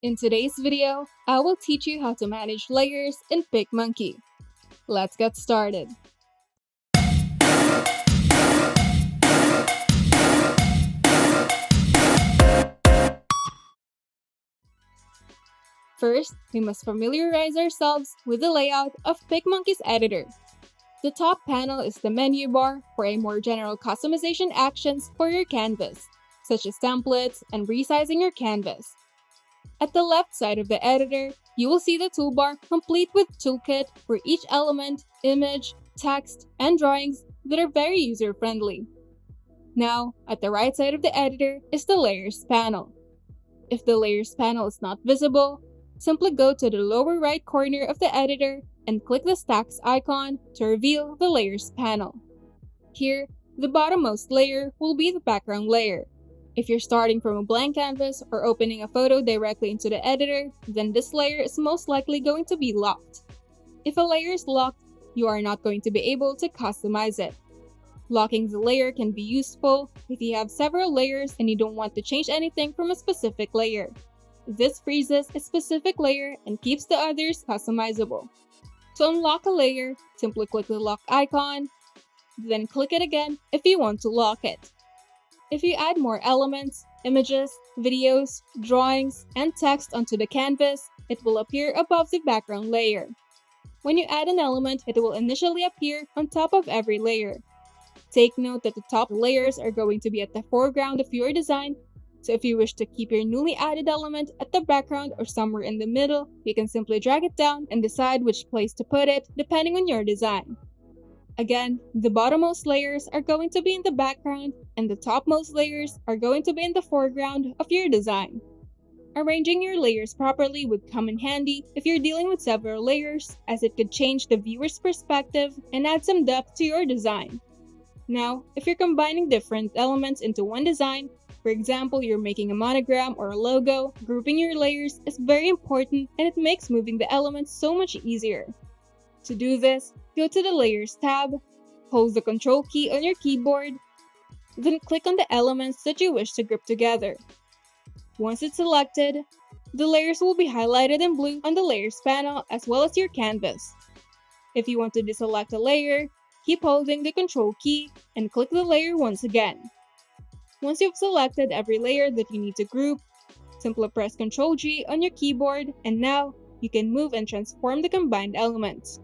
In today's video, I will teach you how to manage layers in PicMonkey. Let's get started. First, we must familiarize ourselves with the layout of PicMonkey's editor. The top panel is the menu bar for a more general customization actions for your canvas, such as templates and resizing your canvas. At the left side of the editor, you will see the toolbar complete with toolkit for each element, image, text, and drawings that are very user-friendly. Now, at the right side of the editor is the Layers panel. If the Layers panel is not visible, simply go to the lower right corner of the editor and click the stacks icon to reveal the Layers panel. Here, the bottommost layer will be the background layer. If you're starting from a blank canvas or opening a photo directly into the editor, then this layer is most likely going to be locked. If a layer is locked, you are not going to be able to customize it. Locking the layer can be useful if you have several layers and you don't want to change anything from a specific layer. This freezes a specific layer and keeps the others customizable. To unlock a layer, simply click the lock icon, then click it again if you want to lock it. If you add more elements, images, videos, drawings, and text onto the canvas, it will appear above the background layer. When you add an element, it will initially appear on top of every layer. Take note that the top layers are going to be at the foreground of your design, so if you wish to keep your newly added element at the background or somewhere in the middle, you can simply drag it down and decide which place to put it depending on your design. Again, the bottommost layers are going to be in the background and the topmost layers are going to be in the foreground of your design. Arranging your layers properly would come in handy if you're dealing with several layers, as it could change the viewer's perspective and add some depth to your design. Now, if you're combining different elements into one design, for example, you're making a monogram or a logo, grouping your layers is very important and it makes moving the elements so much easier. To do this, go to the Layers tab, hold the Control key on your keyboard, then click on the elements that you wish to group together. Once it's selected, the layers will be highlighted in blue on the Layers panel as well as your canvas. If you want to deselect a layer, keep holding the Control key and click the layer once again. Once you've selected every layer that you need to group, simply press Ctrl G on your keyboard and now you can move and transform the combined elements.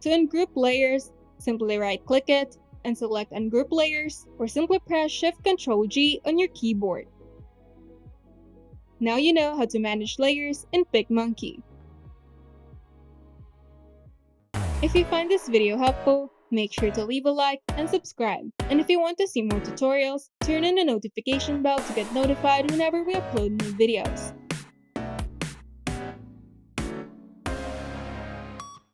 To ungroup layers, simply right-click it and select Ungroup Layers or simply press Shift Ctrl G on your keyboard. Now you know how to manage layers in PicMonkey. If you find this video helpful, make sure to leave a like and subscribe. And if you want to see more tutorials, turn on the notification bell to get notified whenever we upload new videos.